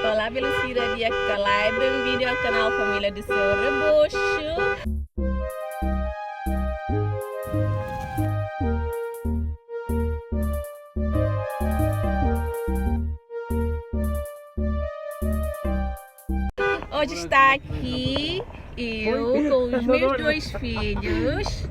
Olá, Velocidade de Acalai, bem-vindo ao canal Família do Seu Rebocho. Hoje está aqui eu com os meus dois filhos.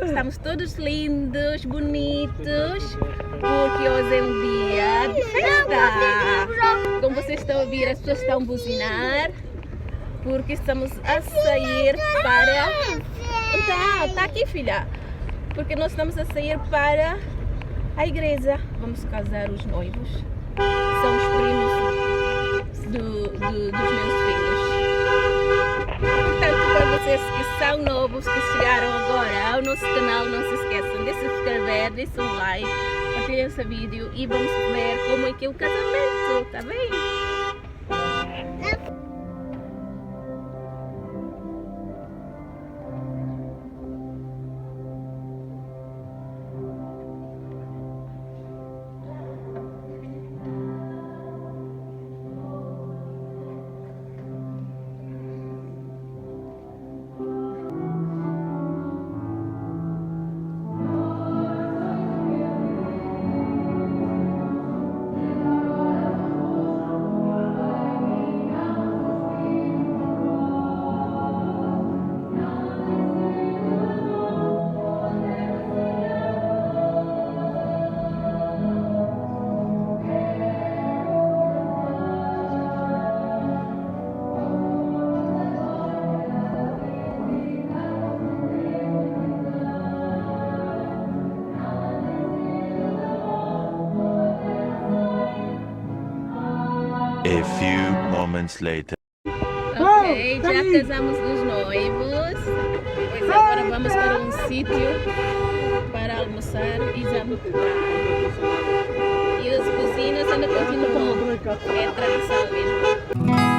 Estamos todos lindos, bonitos, porque hoje é um dia de festa. Como vocês estão a ouvir, as pessoas estão a buzinar, porque estamos a sair para... Tá aqui, filha. Porque nós estamos a sair para a igreja. Vamos casar os noivos. São os primos dos meus filhos. Portanto, para vocês que são novos, que chegaram agora ao nosso canal, não se esqueçam de se inscrever, de se um like, partilhem esse vídeo e vamos ver como é que é o casamento, tá bem? A few moments later. Ok, já casamos os noivos. Pois agora vamos para um sítio para almoçar e jantar. E as cozinhas ainda continuam. É tradição mesmo.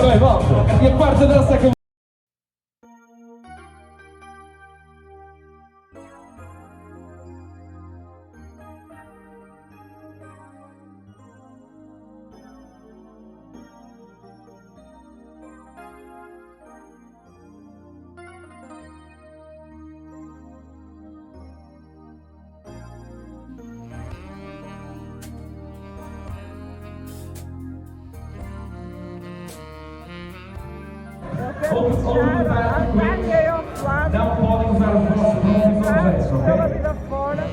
Ora bem, malta, e a quarta dança acabou. Vou desejar à Tânia e ao Flávio Não podem usar os vossos próprios objetos, pela ok? vida fora.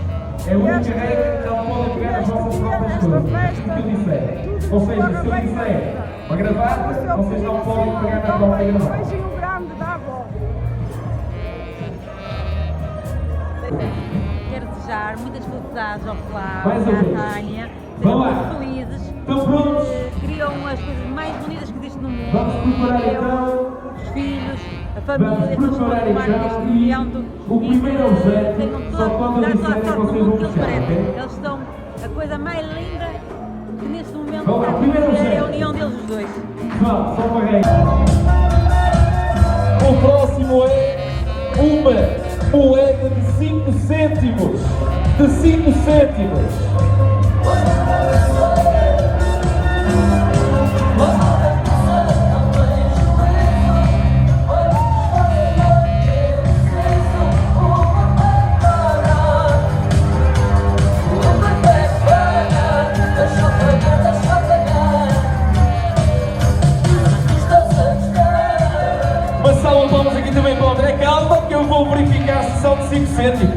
É a única regra que não podem pegar as vossas próprias coisas. Tudo que eu disser. Ou seja, se eu disser para gravar, vocês não podem pegar na própria Um gravar. beijinho grande da avó. Quero desejar muitas felicidades ao Mais Flávio, uma à vez. Tânia, Vamos sejam lá. muito felizes, Estão prontos? criam as coisas mais bonitas que existem no mundo. Vamos preparar Eu, então. os filhos, a Vamos família, todos vão preparar tomar então neste e momento o primeiro objeto, tenham só quando dar eu toda a disser é que sorte do vocês mundo vão que eles buscar, merecem. ok? Eles são a coisa mais linda que neste momento Vamos lá, está a primeiro acontecer, é a objeto. união deles os dois. Pessoal, só para rei. O próximo é uma moeda de 5 cêntimos. De 5 cêntimos. Uma salva de palmas aqui também para o André. Calma que eu vou verificar se são de 5 cêntimos.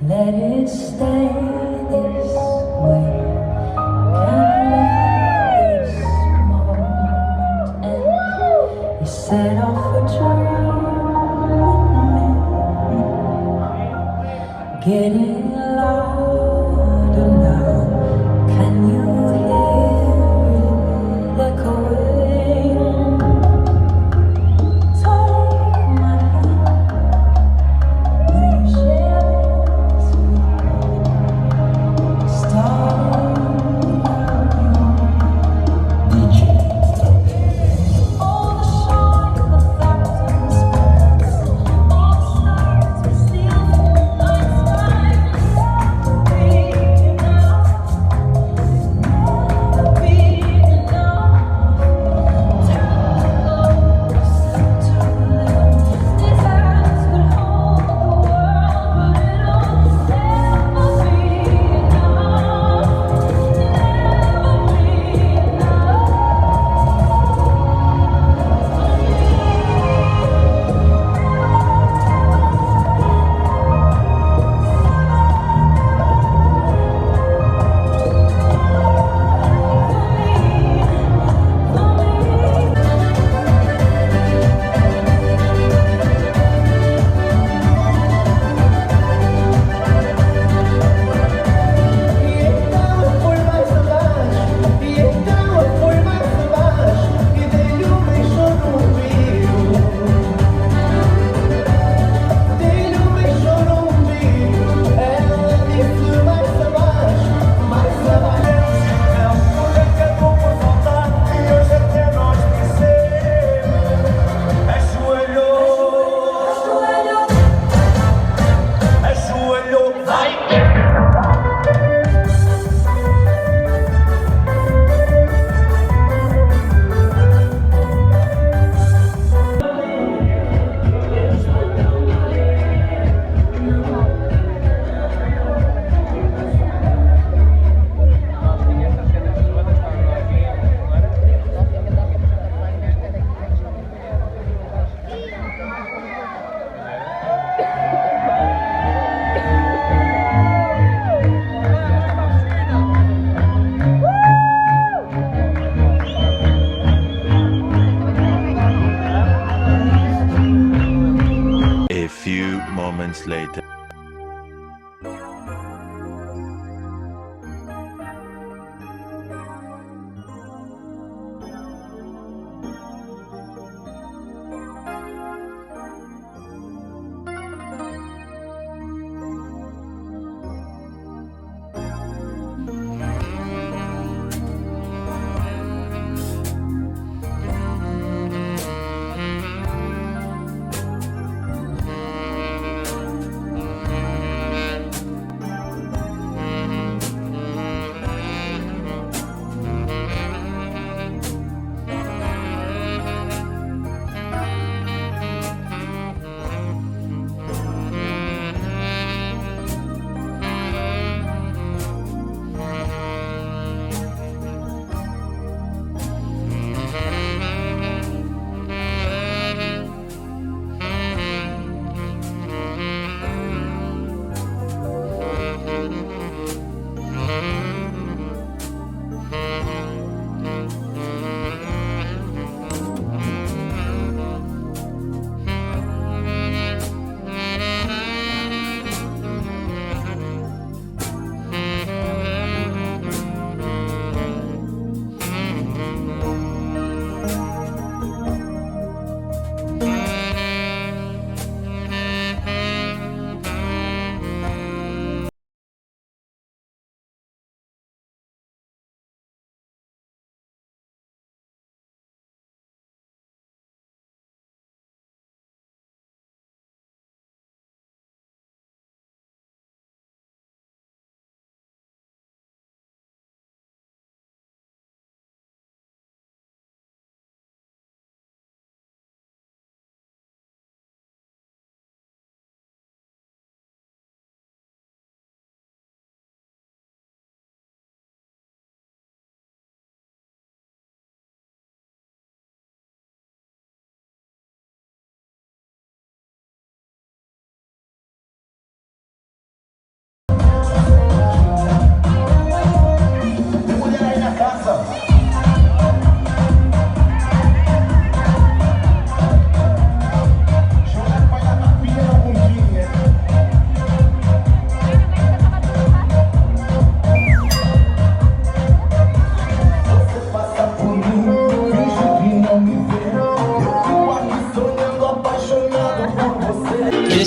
Let it stay this way. Can't let this moment end. You set off a dream, getting louder now. Can you hear it echoing? Take my hand, will you share this with me? Starting out DJ. All the shine, the thousands sparks, all the stars we steal from the night sky.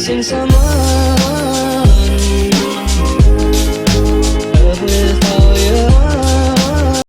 missing someone.